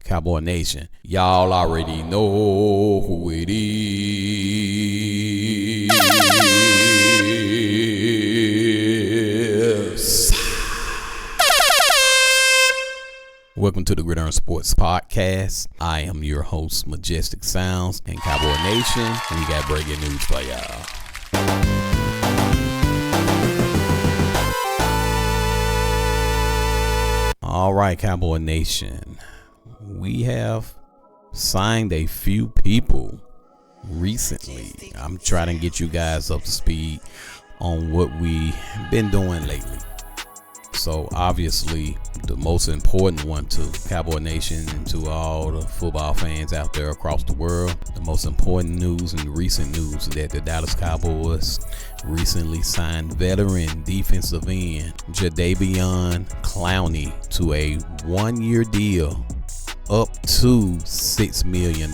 Cowboy Nation, y'all already know who it is. Welcome to the Gridiron Sports Podcast. I am your host, Majestic Sounds, and Cowboy Nation, we got breaking news for y'all. All right, Cowboy Nation, we have signed a few people recently. I'm trying to get you guys up to speed on what we've been doing lately. So obviously the most important one to Cowboy Nation and to all the football fans out there across the world, the most important news and recent news is that the Dallas Cowboys recently signed veteran defensive end Jadeveon Clowney to a 1-year deal up to $6 million.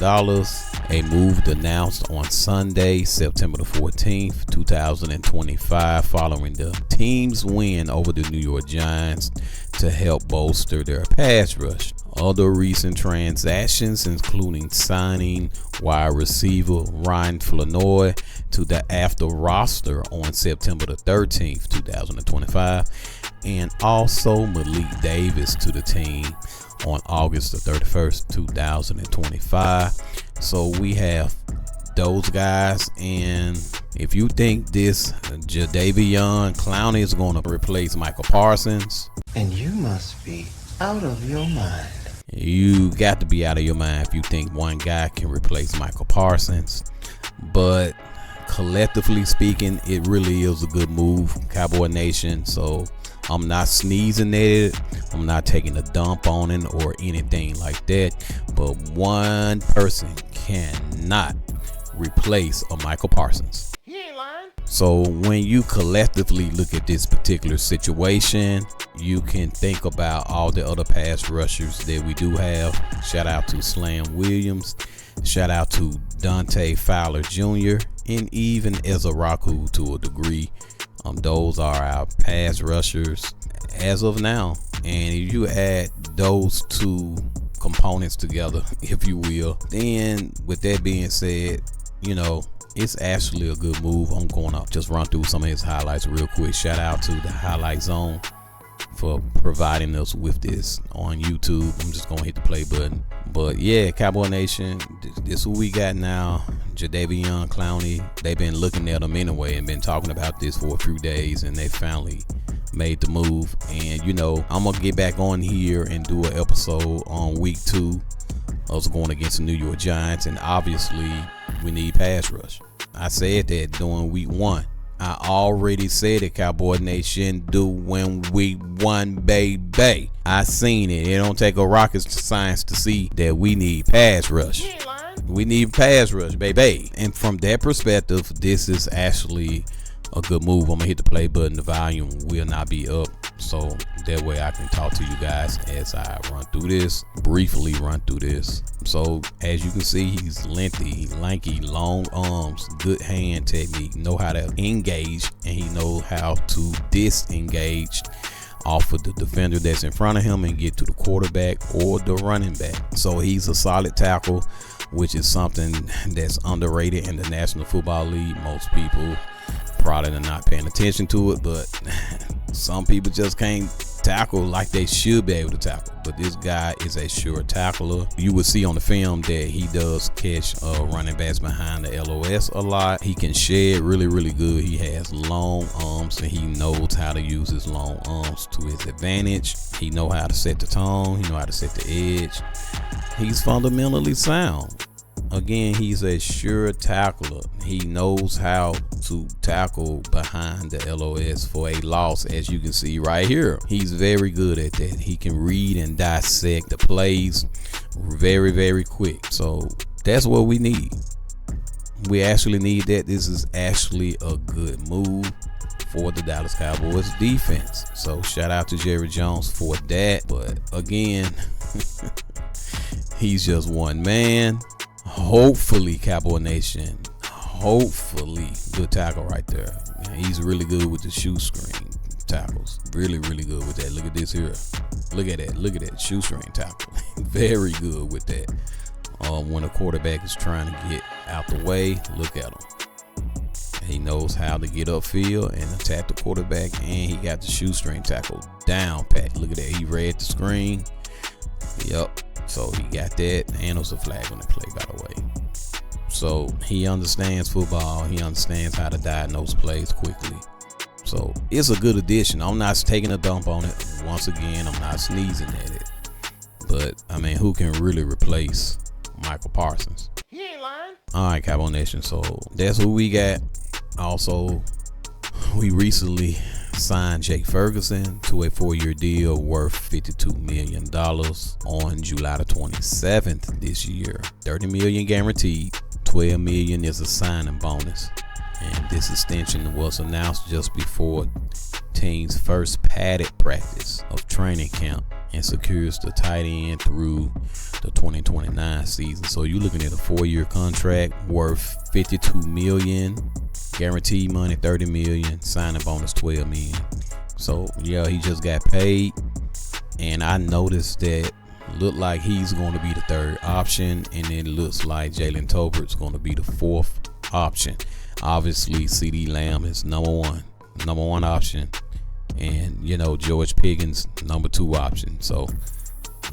A move announced on Sunday, September the 14th, 2025, following the team's win over the New York Giants to help bolster their pass rush. Other recent transactions, including signing wide receiver Ryan Flournoy to the after roster on September the 13th, 2025, and also Malik Davis to the team on August the 31st, 2025. So we have those guys, and if you think this Jadeveon Clowney is going to replace Micah Parsons, and you must be out of your mind. You got to be out of your mind if you think one guy can replace Micah Parsons. But collectively speaking, it really is a good move, Cowboy Nation. So I'm not sneezing at it. I'm not taking a dump on it or anything like that. But one person cannot replace a Micah Parsons. He ain't lying. So when you collectively look at this particular situation, you can think about all the other pass rushers that we do have. Shout out to Slam Williams. Shout out to Dante Fowler Jr. and even Ezra Raku to a degree. Those are our pass rushers as of now. And if you add those two components together, if you will, then with that being said, it's actually a good move. I'm going to just run through some of his highlights real quick. Shout out to the Highlight Zone for providing us with this on YouTube. I'm just going to hit the play button. But yeah, Cowboy Nation, this is who we got now. Jadeveon Clowney. They've been looking at him anyway and been talking about this for a few days, and they finally made the move. And I'm going to get back on here and do an episode on week 2. Us going against the New York Giants, and obviously we need pass rush. I said that during week 1. I already said it, Cowboy Nation, doing week 1, baby. I seen it. It don't take a rocket science to see that we need pass rush. We need pass rush, baby. And from that perspective, this is actually a good move. I'm gonna hit the play button. The volume will not be up, so that way I can talk to you guys as I briefly run through this. So as you can see, he's lengthy, lanky, long arms, good hand technique, know how to engage, and he knows how to disengage off of the defender that's in front of him and get to the quarterback or the running back. So he's a solid tackle, which is something that's underrated in the National Football League. Most people probably are not paying attention to it, but some people just can't tackle like they should be able to tackle. But this guy is a sure tackler. You will see on the film that he does catch running backs behind the LOS a lot. He can shed really, really good. He has long arms, and he knows how to use his long arms to his advantage. He knows how to set the tone. He knows how to set the edge. He's fundamentally sound. Again, he's a sure tackler. He knows how to tackle behind the LOS for a loss, as you can see right here. He's very good at that. He can read and dissect the plays very, very quick. So that's what we need. We actually need that. This is actually a good move for the Dallas Cowboys defense. So shout out to Jerry Jones for that. But again, he's just one man. Hopefully, Cowboy Nation, good tackle right there. He's really good with the shoe screen tackles. Really, really good with that. Look at this here. Look at that. Look at that shoestring tackle. Very good with that. When a quarterback is trying to get out the way, look at him. He knows how to get upfield and attack the quarterback, and he got the shoestring tackle down pat. Look at that. He read the screen. Yep. So he got that, and it was a flag on the play, by the way. So he understands football. He understands how to diagnose plays quickly. So it's a good addition. I'm not taking a dump on it. Once again, I'm not sneezing at it. But, I mean, who can really replace Micah Parsons? He ain't lying. All right, Cowboy Nation. So that's who we got. Also, we recently signed Jake Ferguson to a 4-year deal worth $52 million on July the 27th this year. $30 million guaranteed. $12 million is a signing bonus. And this extension was announced just before team's first padded practice of training camp and secures the tight end through the 2029 season. So you're looking at a 4-year contract worth $52 million, guaranteed money $30 million, signing bonus $12 million. So yeah, he just got paid, and I noticed that looked like he's going to be the third option, and it looks like Jalen Tolbert's going to be the fourth option. Obviously, CeeDee Lamb is number one option, and George Pickens number 2 option. So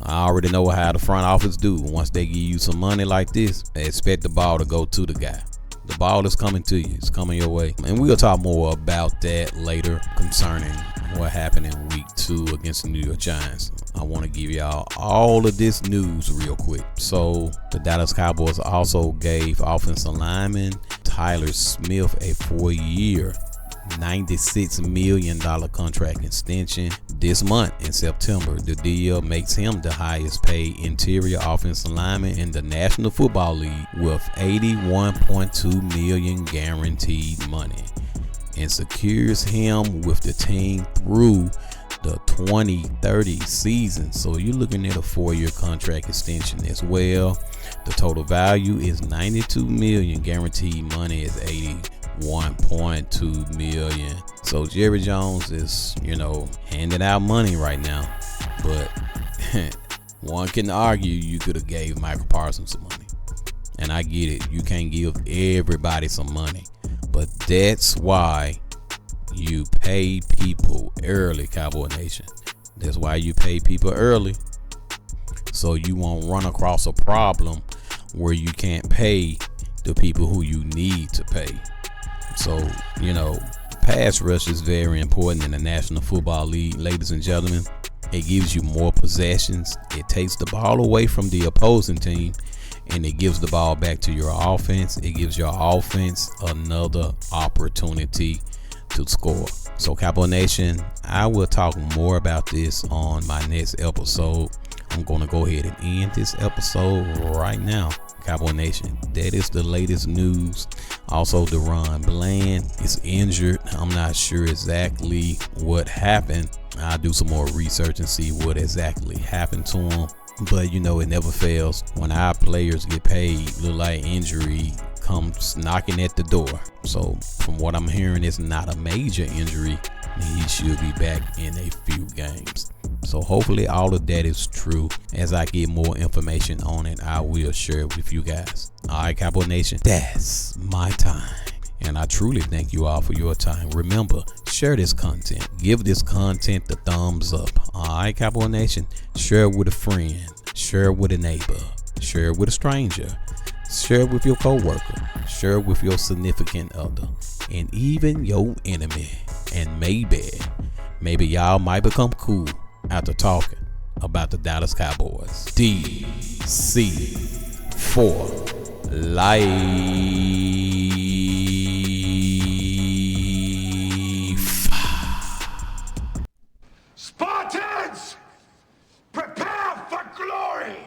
I already know how the front office do. Once they give you some money like this, they expect the ball to go to the guy. The ball is coming to you. It's coming your way. And we'll talk more about that later concerning what happened in week 2 against the New York Giants. I want to give y'all all of this news real quick. So the Dallas Cowboys also gave offensive lineman Tyler Smith a 4-year, $96 million contract extension this month in September. The deal makes him the highest paid interior offensive lineman in the National Football League with $81.2 million guaranteed money, and secures him with the team through the 2030 season. So you're looking at a 4-year contract extension as well. The total value is $92 million. Guaranteed money is $81.2 million. So Jerry Jones is, handing out money right now. But one can argue you could have gave Micah Parsons some money. And I get it. You can't give everybody some money. But that's why you pay people early, Cowboy Nation. That's why you pay people early, so you won't run across a problem where you can't pay the people who you need to pay. So, pass rush is very important in the National Football League, ladies and gentlemen. It gives you more possessions. It takes the ball away from the opposing team, and it gives the ball back to your offense. It gives your offense another opportunity to score. So Cowboy Nation, I will talk more about this on my next episode. I'm going to go ahead and end this episode right now. Cowboy Nation, that is the latest news. Also, DaRon Bland is injured. I'm not sure exactly what happened. I'll do some more research and see what exactly happened to him. But it never fails. When our players get paid, look like injury comes knocking at the door. So from what I'm hearing, it's not a major injury. He should be back in a few games. So hopefully all of that is true. As I get more information on it, I will share it with you guys. All right, Cowboy Nation, that's my time. And I truly thank you all for your time. Remember, share this content. Give this content the thumbs up. All right, Cowboy Nation, share it with a friend. Share it with a neighbor. Share it with a stranger. Share it with your coworker. Share it with your significant other. And even your enemy. And maybe y'all might become cool after talking about the Dallas Cowboys. DC for life. Spartans, prepare for glory!